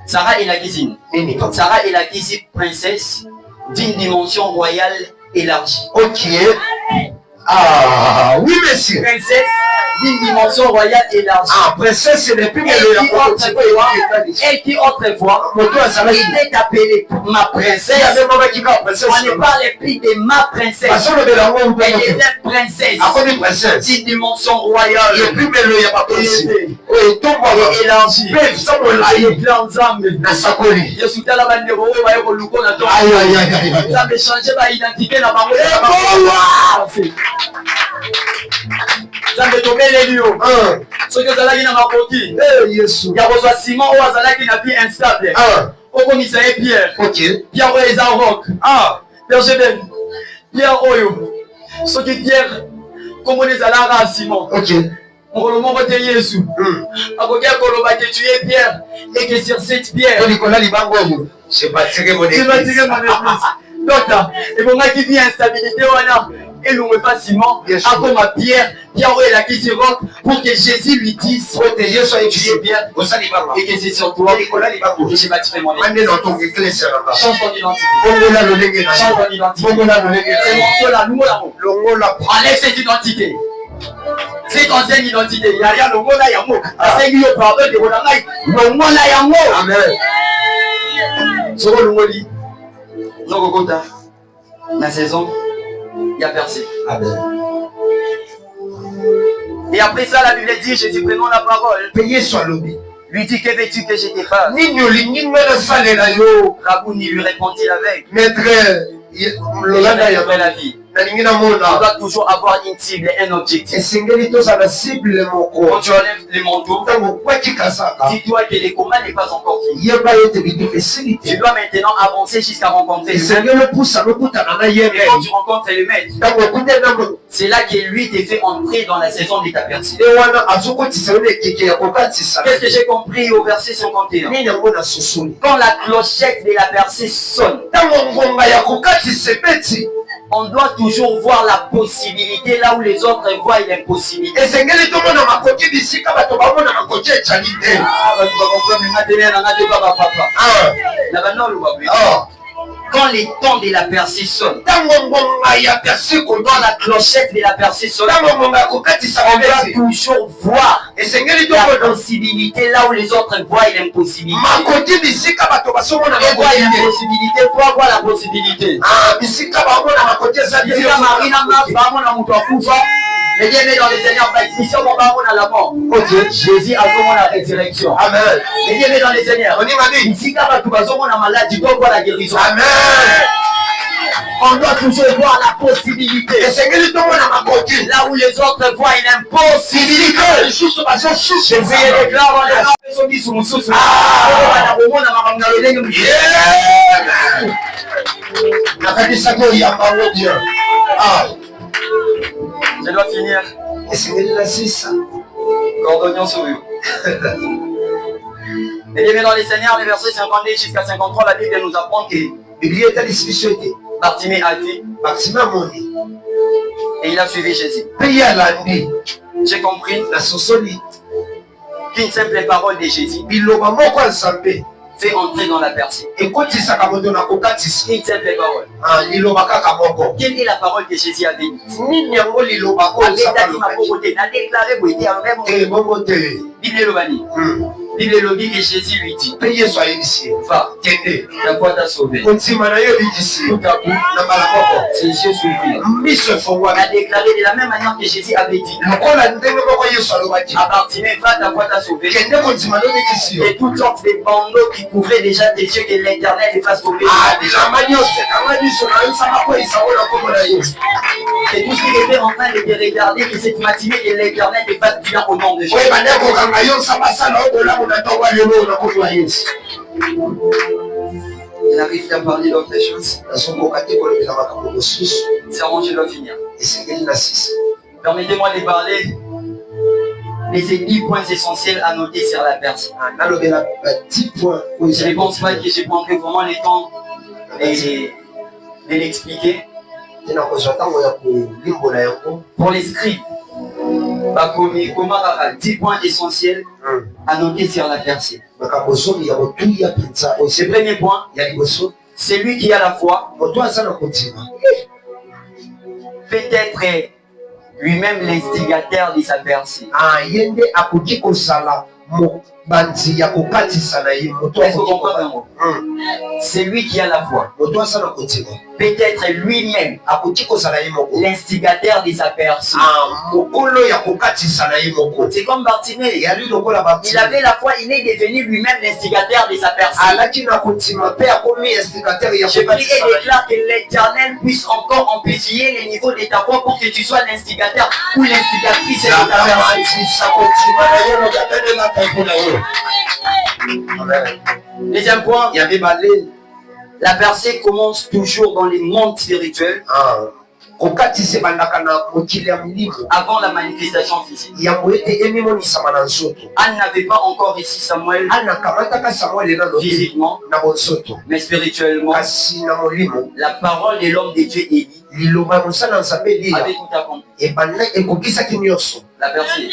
A: Sarah est la cuisine. Sarah est la cuisine princesse d'une dimension royale élargie. Ok. Ah, oui, monsieur. Princesse d'une dimension royale élargie. Ah, princesse, c'est le plus meilleur. Et qui autrefois, il est appelé ma princesse. On ne parle plus de ma princesse. Elle est une princesse. D'une dimension royale. Le plus meilleur. Et élargie. Je suis à la bandero, aïe, aïe, aïe. Ça me change ma identité dans ma monnaie. Ça me tombe les lieux. Ce que Zalaki n'a pas compris. Il y a besoin de Simon ou Zalaki n'a plus instable. Au commissariat Pierre. Pierre ou les Arocs. Pierre Jeben. Pierre Oyo. Ce qui Pierre, comme on est à la Simon. On va le montrer Jésus. À côté de Koloba que tu es Pierre et que sur cette pierre. C'est pas tiré mon église. Docteur, et bon, qui vient instabilité, et nous pas Simon, à comme ma pierre, Pierre est là qui se rock pour que Jésus lui dise, protéger son église Pierre, et que c'est sur toi, et je bâtirai mon église. Change ton identité. Change ton identité. C'est mon tour là, nous là. Enlève cette identité. C'est ton ancienne identité. Il n'y a rien de mot là, il y a mot. C'est que pardon de Ronangaï. Le mot là, il y a mot. Amen. Soro Lungoli. Non, Kokota. La saison, il y a percé. Amen. Et après ça, la Bible dit, Jésus prenant la parole.
C: Payé soit lobby.
A: Lui dit, que veux-tu que je te fasse? Rabouni lui répondit avec.
C: Maître,
A: la vie. On doit toujours avoir une cible et un objectif. Quand tu enlèves les manteaux, dis-toi que les combats n'est pas encore fini. Tu dois maintenant avancer jusqu'à rencontrer le maître. Et quand tu rencontres le maître, c'est là que lui te fait entrer dans la saison de ta percée. Qu'est-ce que j'ai compris au verset 51? Quand la clochette de la percée sonne, on doit toujours voir la possibilité là où les autres voient l'impossibilité. Quand les temps de la percée sonnent, quand la clochette de la percée sonne, on doit toujours voir la possibilité là où les autres voient l'impossibilité. Et voir l'impossibilité, toi voir la possibilité. Mais bien dans les Seigneurs, ici on va à la mort. Jésus a comment la résurrection. Amen. Mais bien dans les Seigneurs, ici quand on a maladie, tu dois voir la guérison. Amen. On doit toujours voir la possibilité. Là où les autres voient une impossibilité. Jésus déclare dans les je dois finir. Cordonnion sur vous. Et bien dans les Seigneurs, les versets 52 jusqu'à 53, la Bible nous apprend que Bartimée a dit et il a suivi Jésus. J'ai compris qu'une simple parole de Jésus fait entrer dans la percée. Une simple parole. Quelle est la parole que Jésus a dit? Bible le dit que Jésus lui dit, va, la foi t'a sauvé. Tout à coup, ses yeux s'ouvrirent. Il a déclaré de la même manière que Jésus avait dit, à Bartimée, va, ta foi t'a sauvé. Et toutes sortes de bandeaux qui couvraient déjà tes yeux, que l'Éternel les fasse tomber. Et tout ce qui était en train de te regarder, que cette matinée, que l'Éternel te fasse bien au nom de Jésus. Il arrive à parler d'autres choses. C'est bon, je dois finir. Permettez-moi de parler des 10 points essentiels à noter sur la percée. Je ne pense pas que je prendrai vraiment le temps de l'expliquer. Pour les scribes, 10 points essentiels à noter sur la percée. Le premier point, c'est lui qui a la foi, peut-être lui-même l'instigateur de sa percée. Est-ce que vous comprenez un mot? C'est lui qui a la foi. Peut-être lui-même l'instigateur de sa personne. C'est comme Bartimée. Il avait la foi, il est devenu lui-même l'instigateur de sa personne. Je prie et déclare que l'Éternel puisse encore amplifier les niveaux de ta foi pour que tu sois l'instigateur ou l'instigatrice de ta personne. Deuxième point, il y avait Balé. La percée commence toujours dans les mondes spirituels. Avant la manifestation physique. Anne n'avait pas encore ici Samuel physiquement, mais spirituellement. La parole de l'homme de Dieu Élie avait tout accompli. La percée,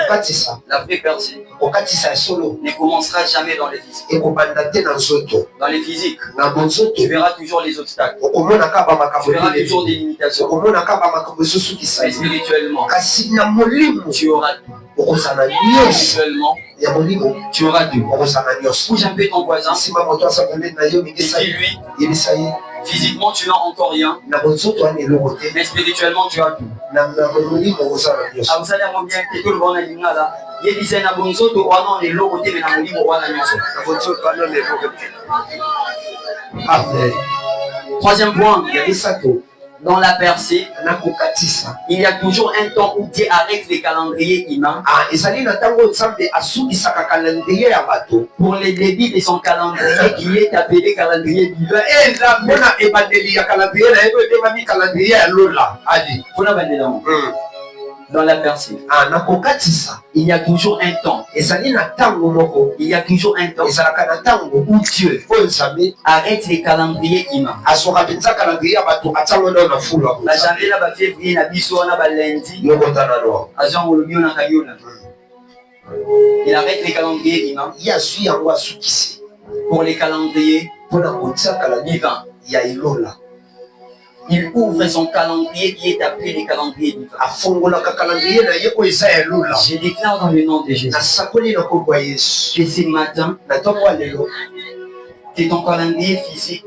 C: okokatisa
A: la vraie percée,
C: okokatisa ya solo
A: ne commencera jamais dans les physiques.
C: ekobanda te na nzoto
A: Dans les physiques,
C: na bonzoto
A: tu verras toujours les obstacles.
C: okomonaka
A: Tu
C: bamakambo
A: verras toujours des limitations.
C: okomonaka bamakambo esosukisa
A: Mais spirituellement,
C: kasi na molimo
A: tu auras tout.
C: okozala nyonso
A: Spirituellement,
C: ya molimo
A: tu auras tout.
C: okozala nyonso
A: Bouge un peu ton voisin
C: nsima moto aza pembeni na yo
A: et
C: mingisa
A: dis-lui,
C: yebisa ye
A: physiquement, tu n'as encore rien.
C: na bonzoto wana eloko te
A: Mais spirituellement, tu as tout.
C: na molimo okozala nyonso
A: Abusali yango bien te to lobona lingala. Yebisa na bonzoto wana on eloko te mais na molimo wana nyonso.
C: na bonzoto wana eloko te. Amen.
A: Troisième point,
C: misato
A: dans la percée,
C: na kokatisa
A: il y a toujours un temps où Dieu arrête les calendriers humains
C: ezali na ntango nzambe asukisaka calendrier ya bato
A: pour le début de son calendrier qui est appelé calendrier divin.
C: eza mpona ebandeli ya calendrier na ye oyo ebengami calendrier ya lola ali
A: Mpona bandela ngo, dans la percée,
C: na kokatisa
A: il y a toujours un temps.
C: ezali na ntango moko
A: Il y a toujours un temps
C: ezalaka na ntango où Dieu oyo nzambe
A: arrête les calendriers humains.
C: asoka mpenza calendrier ya bato atango nao na fulu ya
A: Bajanvier na bafévrier na biso wana balundi
C: yokotana no
A: azwa ngolobi oyo na kayola. Il arrête les calendriers humains
C: ye azwi yango asukisi
A: pour les calendriers
C: mpona kotia calendrier
A: divins.
C: ya ilola
A: Il ouvre son calendrier qui est appelé les calendriers divins.
C: afongolaka calendrier na ye oyo eza ya lola
A: Je déclare dans le nom de Jésus
C: nasakoli na kombo ya yesu
A: que ce matin,
C: na ntongo ya lelo
A: que ton calendrier physique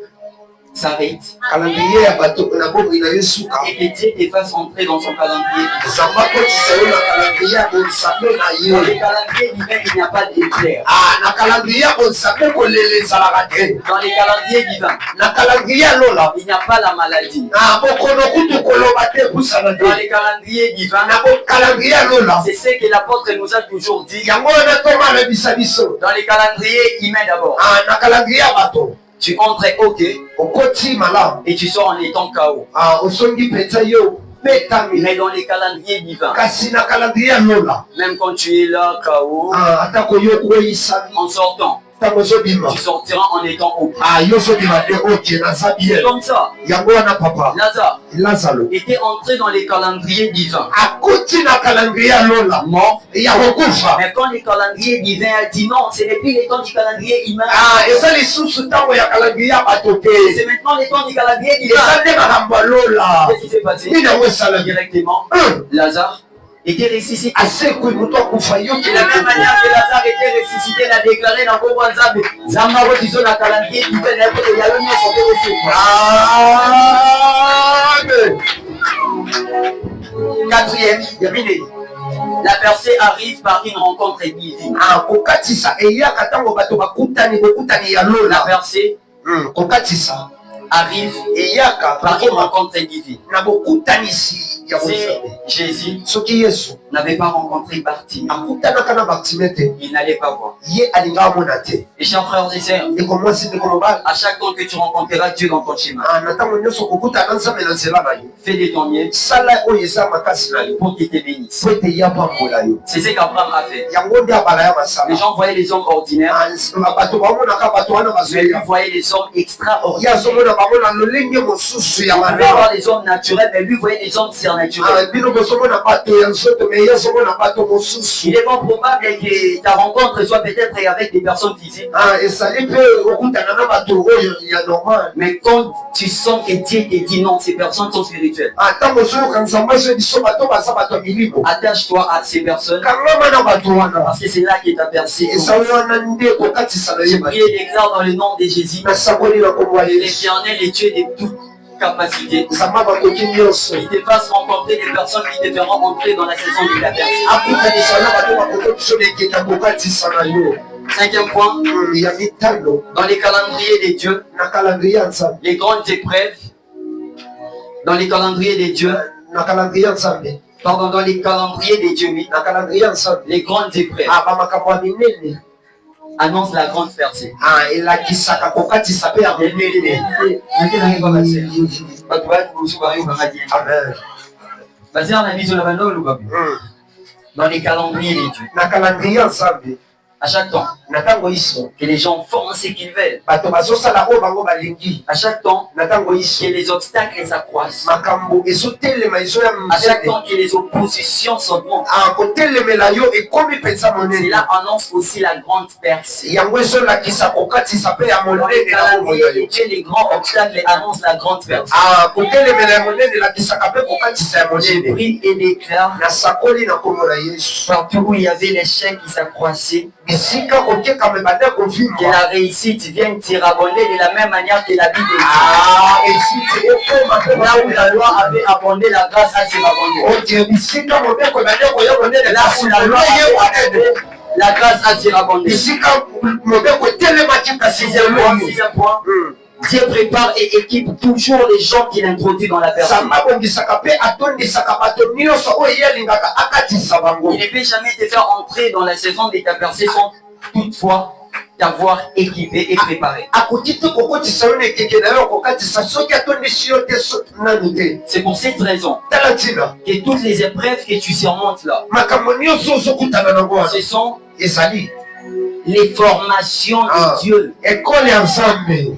A: s'arrête
C: calendrier ya bato na bomoi na yo suka
A: et que Dieu te fasse entrer dans son calendrier.
C: nzambe akotisa yo na calendrier ya bonzambe na
A: Dans le
C: ye
A: calendrier divin, il n'y a pas d'éclair.
C: na calendrier ya bonzambe kolela ezalaka te
A: Dans les calendriers divins,
C: na calendrier ya lola
A: il n'y a pas la maladie.
C: na bokono kutu koloba te epusana
A: Dans
C: te
A: les calendriers divins,
C: na calendrier ya lola
A: c'est ce que l'apôtre nous a toujours dit.
C: yango wana ntongo alobisa biso
A: Dans les calendriers humains d'abord,
C: na calendrier ya bato
A: tu entres OK
C: okoti malamu
A: et tu sors en étant KO.
C: osongi mpenza yo betami
A: Mais dans les calendriers divins,
C: kasi na calendrier ya lola
A: même quand tu es là KO,
C: atako yo koyisami
A: en sortant,
C: ntango ozobima
A: tu sortiras en étant OK.
C: yo ozobima te oke naza
A: C'est
C: bien
A: comme ça.
C: yango wana papa
A: Lazare
C: lazaro
A: était entré dans les calendriers divins,
C: akoti na calendrier ya lola
A: mort.
C: ya kokufa
A: Mais quand le calendrier divin a dit non, ce n'est plus le temps du calendrier humain,
C: eza lisusu ntango ya calendrier ya bato te
A: c'est maintenant le temps du calendrier divin.
C: eza nde makambo ya lola
A: Qu'est-ce qui s'est passé?
C: nini yango esalami
A: Directement, Lazare était ressuscité.
C: asekwi moto akufa yo
A: De la même manière que Lazare était ressuscité, il a déclaré dans le Nzambe, Zambaro Tizo na calendrier divin, il y a eu une santé
C: amen
A: Quatrième, la percée arrive par une rencontre divine.
C: kokatisa eyaka ntango bato bakutani bokutani ya
A: La
C: lola
A: percée
C: kokatisa
A: arrive
C: eyaka
A: par une rencontre divine.
C: na bokutanisi ya
A: Si
C: bonzambe
A: Jésus
C: soki yesu
A: n'avait pas rencontré Bartimée,
C: akutanaka na bartime te
A: il n'allait pas voir.
C: ye alinga amona te
A: Et chers frères et sœurs,
C: ndeko mwasi ndeko mobali
A: à chaque temps que tu rencontreras Dieu dans ton chemin,
C: na ntango nyonso kokutana nzambe na nzela na yo
A: fais de ton mieux
C: sala oyo eza makasi na yo
A: pour qu'il te bénisse.
C: po ete ya pambola yo
A: C'est ce qu'Abraham a fait.
C: yango nde abala ya
A: Les
C: masala
A: gens voyaient les hommes ordinaires,
C: bato bamonaka bato wana
A: mais lui
C: bazoya
A: voyait les hommes
C: ye
A: extraordinaires.
C: azomona bango na lolenge mosusu ya
A: On pouvait
C: malala
A: voir les hommes naturels, mais lui voyait les hommes surnaturels.
C: bino bozomona bato ya nzoto me ye azomona bato mosusu
A: Il est pas probable que ta rencontre soit peut-être avec des personnes physiques,
C: ezali mpe okutana na bato oyo ya normal
A: mais quand tu sens que Dieu te dit non, ces personnes sont spirituelles,
C: ntango ozoyoka nzambe azo biso bato baza bato ya milimo
A: attache-toi à ces personnes
C: kangama na bato wana
A: parce que c'est là que ta percée
C: ezali
A: commence.
C: wana nde kokatisa na ye
A: Prie et déclare dans le nom de Jésus,
C: nasakoli na kombo ya yesu
A: l'Éternel est Dieu de toute capacité.
C: nzambe bakoki nyonso
A: Il te fasse rencontrer des personnes qui te feront entrer dans la saison de la percée.
C: akutanisa na bato bakoki biso lekeka kokatisa na yo
A: Cinquième point,
C: ya mitano
A: dans les calendriers des dieux,
C: na calendrier ya nzambe
A: les grandes épreuves, dans les calendriers des dieux,
C: na calendrier ya nzambe
A: pardon, dans les calendriers des dieux, oui,
C: na calendrier ya nzambe
A: les grandes épreuves
C: bamakambo ya minene
A: annoncent la grande percée.
C: elakisaka kokatisa mpe ya monene amen
A: Dans les calendriers des dieux,
C: na calendrier ya nzambe
A: À chaque temps
C: na ntango iso
A: que les gens font ce qu'ils veulent,
C: bato bazosala oyo bango balingi
A: à chaque temps
C: na ntango iso
A: que les obstacles s'accroissent,
C: makambo ezotelema ezoya
A: à chaque
C: monene
A: temps que les oppositions s'augmentent,
C: kotelemela yo ekomi mpenza monene
A: cela annonce aussi la grande percée.
C: yango ezolakisa kokatisa mpe ya
A: Dans le
C: monene na bomoi na
A: calendrier
C: yo
A: de Dieu, les grands obstacles annoncent la grande percée.
C: kotelemela ya monene elakisaka mpe kokatisa ya
A: Je
C: monene
A: prie et déclare
C: nasakoli na kombo na yesu
A: partout où il y avait l'échec qui s'accroissait,
C: bisika kotekama ebanda
A: que
C: kovimba
A: la réussite vienne t'irabonder de la même manière que la Bible dit.
C: esiti ekoma mpe
A: Là où la loi avait abondé, la grâce a s'irabondé.
C: otie bisika mobeko ebanda koya monene
A: Là où la loi avait abondé, la grâce a s'irabondé.
C: bisika mobeko etelemaki kasi
A: Sixième point, Dieu prépare et équipe toujours les gens qu'il introduit dans la personne.
C: samba abongisaka mpe atondisaka bato nyonso oyo ye alingaka akatisa bango
A: Il ne peut jamais te faire entrer dans la saison de ta percée sans toutefois t'avoir équipé et préparé.
C: akoki te kokotisa yo na ekeke na yo kokatisa soki atondisi yo te nanu te
A: C'est pour cette raison
C: tala ntina
A: que toutes les épreuves que tu surmontes là,
C: makambo nyonso ozokutana nango wana
A: ce sont
C: ezali
A: les formations de Dieu.
C: ekole ya nzambe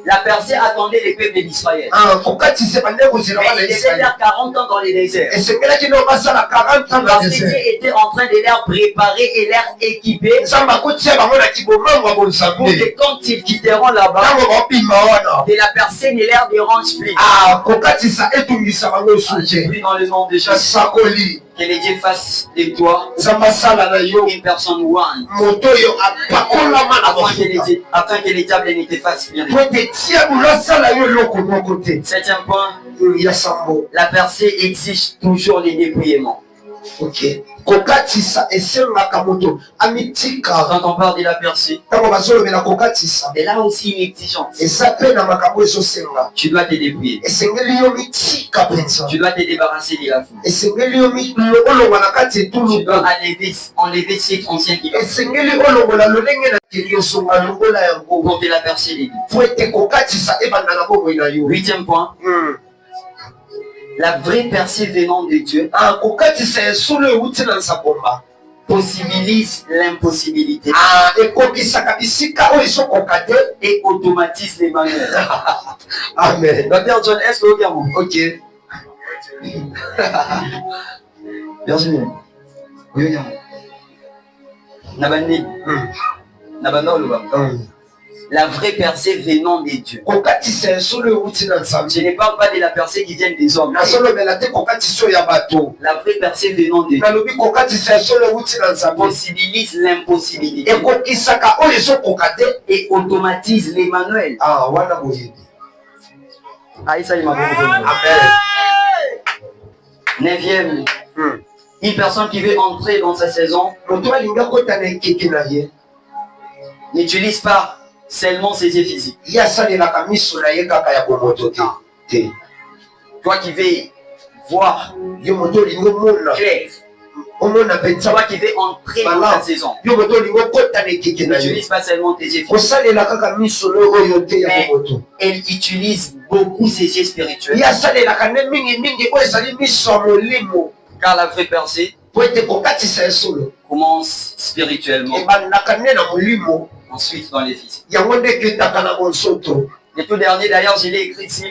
A: La percée attendait les peuples d'Israël.
C: kokatisa bande kozela
A: Mais
C: bana
A: il devait
C: israele
A: faire 40 ans dans les déserts.
C: esengelaki no basala 40 ans na
A: Parce que
C: desert
A: Dieu était en train de les préparer et les équiper
C: nzambe akotia bango na kibomango ya
A: pour
C: bonzambe
A: que quand ils quitteront là-bas,
C: ntango baobima wana
A: de la percée ne leur dérange plus.
C: kokatisa etungisa bango
A: J'ai
C: suke
A: pris dans le nom de Jésus
C: nasakoli
A: que les dieux fassent de toi
C: nzambe asala na yo
A: une personne one.
C: moto oyo apakolama na mafuta
A: Afin que les diables ne te fassent bien.
C: po ete tia bulo asala yo eloko moko te
A: Septième point,
C: ya sambo
A: la percée exige toujours les dépouillements.
C: ok kokatisa esengaka moto amitika
A: Quand on parle de la percée,
C: ntango bazolobela kokatisa
A: c'est là aussi une exigence.
C: eza mpe na makambo ezosenga
A: Tu dois te dépouiller.
C: esengeli yo mitika mpenza
A: Tu dois te débarrasser de la foule.
C: esengeli yo olongwa na kati
A: Tu dois
C: etuluka
A: enlever cette ancienne qui
C: esengeli olongola lolenge na keli osonga longola yango
A: pour que la percée débute.
C: po ete kokatisa ebanda na bomoi na yo
A: Huitième point, la vraie percée venant de Dieu
C: kokatisa esolo euti na nzambomba
A: possibilise l'impossibilité
C: ekokisaka bisika oyo ezokoka te
A: et automatise les manuels.
C: amen
A: Docteur John, est-ce que vous avez
C: ok
A: Bienvenue. Oui, Nabandi. Nabanda Oluba. La vraie percée venant des dieux.
C: kokatisa esolo euti na nzambe
A: Je ne parle pas de la percée qui vient des hommes.
C: nazolobela te kokatisa oyo ya bato
A: La vraie percée venant de Dieu
C: nalobi kokatisa esolo euti na nzambe
A: possibilise l'impossibilité
C: ekokisaka oyo ezokoka te
A: et automatise les manuels.
C: wana boyebi
A: Aïssa
C: amen
A: Neuvième, une personne qui veut entrer dans sa saison
C: moto alingi akota na ekeke na ye
A: n'utilise pas seulement ses yeux physiques.
C: ye asalelaka miso na ye kaka ya bomoto te
A: Toi qui veux voir
C: yo moto olingi omona
A: clair,
C: omona mpenza
A: toi qui veux entrer dans ta saison,
C: yo moto olingi okota na ekeke na ye
A: n'utilise pas seulement tes yeux physiques.
C: kosalela kaka miso no oyo te ya
A: Mais
C: bomoto
A: elle utilise beaucoup ses yeux spirituels.
C: ye asalelaka nde mingimingi oyo ezali miso ya molimo
A: Car la vraie percée
C: po ete kokatisa esolo
A: commence spirituellement,
C: ebandaka nde na molimo
A: ensuite dans les physiques.
C: yango nde eketaka na bonsoto
A: Le tout dernier, d'ailleurs, je l'ai écrit ici.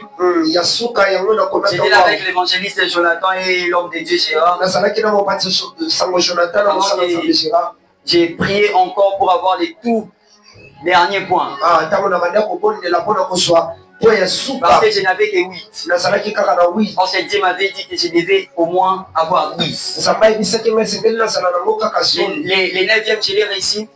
C: ya suka yango
A: J'étais là avec l'évangéliste Jonathan et l'homme de Dieu Gérard.
C: nazalaki na mopati sango jonathan na mosala nzambe gérard
A: J'ai prié encore pour avoir les tout derniers points.
C: ntango na banda kobondela mpona kozwa po ya suka
A: Parce que je n'avais que 8.
C: nazalaki kaka na wi
A: Parce que Dieu m'avait dit que je devais au moins avoir 10.
C: nzambe ayebisaki ngai esengeli nazala nango kaka soni
A: Les 9e, je les récite.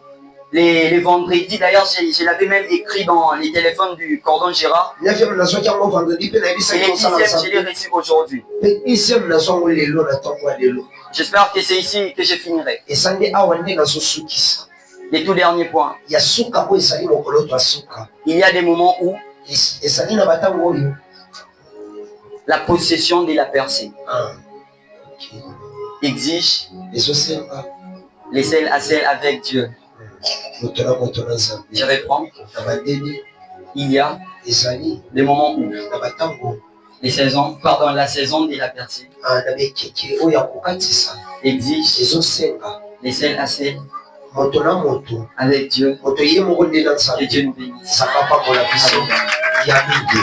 A: Les vendredis, d'ailleurs, je l'avais même écrit dans les téléphones du cordon Gérard.
C: 9e nazwaki yango vendredi mpe
A: Et
C: nayebisaki
A: les
C: kosala
A: 10e, je les
C: nzambe
A: récite aujourd'hui.
C: mpe 10e nazwa yango lelo na ntongo ya lelo
A: J'espère que c'est ici que je finirai.
C: esandi awa nde nazosukisa
A: Les tout derniers points.
C: ya suka oyo ezali mokolo to asuka
A: Il y a des moments où
C: ezali na batango oyo
A: la possession de la percée exige
C: ezosenga
A: les celles à celles avec Dieu.
C: moto na nzambe
A: Je reprends.
C: na badeni
A: Il y a
C: ezali
A: des moments où
C: na batango
A: les saisons, pardon, la saison de la percée
C: na bekeke oyo ya kokatisa
A: exige
C: ezosenga
A: les celles à celles
C: moto na moto
D: avec Dieu.
C: moto ye moko nde na nzambe
D: Que Dieu nous bénisse.
C: saka pambola biso ya mingi.